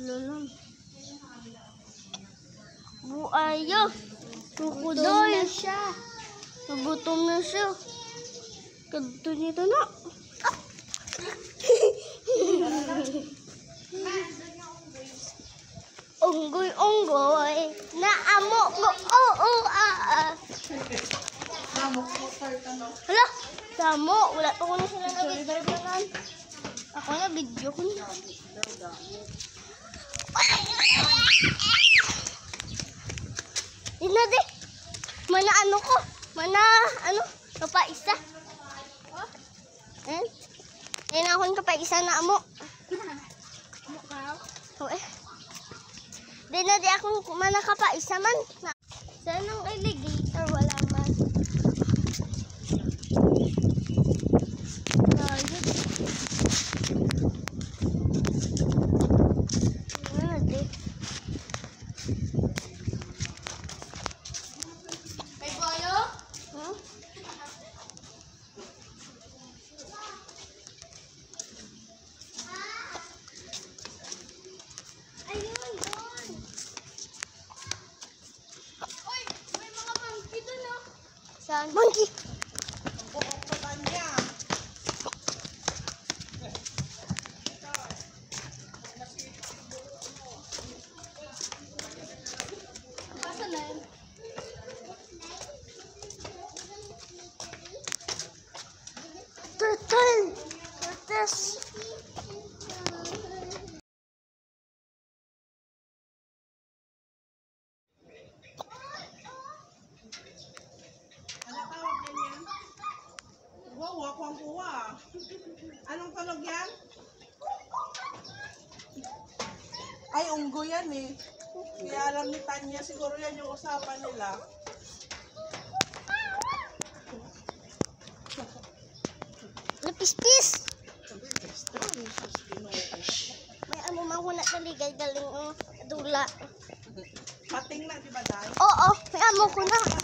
Lalang. Buaya. Krokodil. Nagutom na siya. Kadto nito na. Unggoy-unggoy. Naamo mo. Hala. Damo. Wala pa ko na sila nag-video. Ako na video ko na. Ina di. Mana ano ko? Mana ano? Kapaisa. Ayun ako kapaisa na amo. Amo ka? Oo eh. Di na di ako mana kapaisa man. Saan ang alligator? Wala man. Monkey. Turtle. Tortoise. Kuha. Anong tunog yan? Ay, unggoy yan eh. Kaya alam ni Tanya, siguro yan yung usapan nila. Lapis-pis. May amo mang huna taligay galing dula. Pating na, di ba dahil? Oo, may amo ko na.